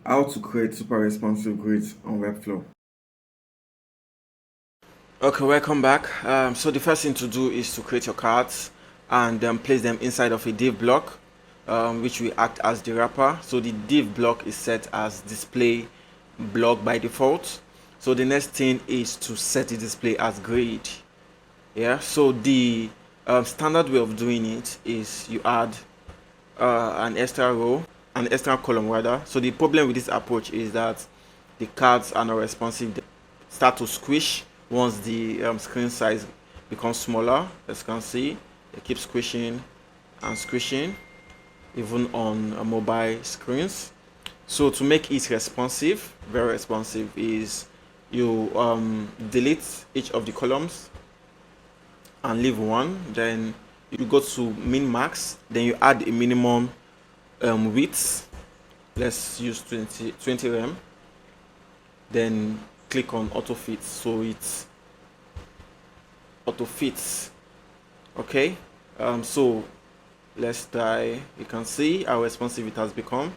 How to create super responsive grids on Webflow. Okay, welcome back. So the first thing to do is to create your cards and place them inside of a div block, which will act as the wrapper. So the div block is set as display block by default. So the next thing is to set the display as grid. Yeah, so the standard way of doing it is you add an extra row, an extra column rather. So the problem with this approach is that the cards are not responsive. They start to squish once the screen size becomes smaller. As you can see, they keep squishing and squishing even on mobile screens. So to make it responsive, very responsive, is you delete each of the columns and leave one. Then you go to min max, then you add a minimum width. Let's use 20 rem. Then click on auto fit, so it's auto fits. Okay, so let's try. You can see how responsive it has become.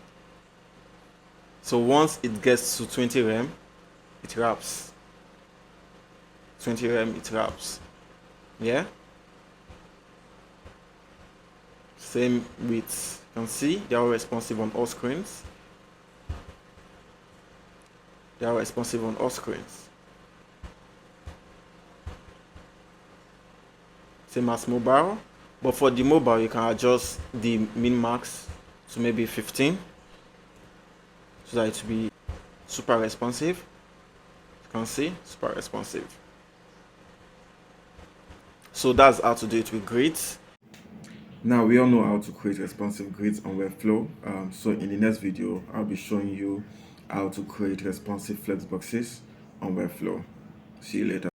So once it gets to 20 rem, it wraps. 20 rem, it wraps. Yeah, same with, you can see they are responsive on all screens. They are responsive on all screens. Same as mobile, but for the mobile you can adjust the min max to maybe 15 so that it will be super responsive. You can see, super responsive. So that's how to do it with grids. Now we all know how to create responsive grids on Webflow. So in the next video, I'll be showing you how to create responsive flexboxes on Webflow. See you later.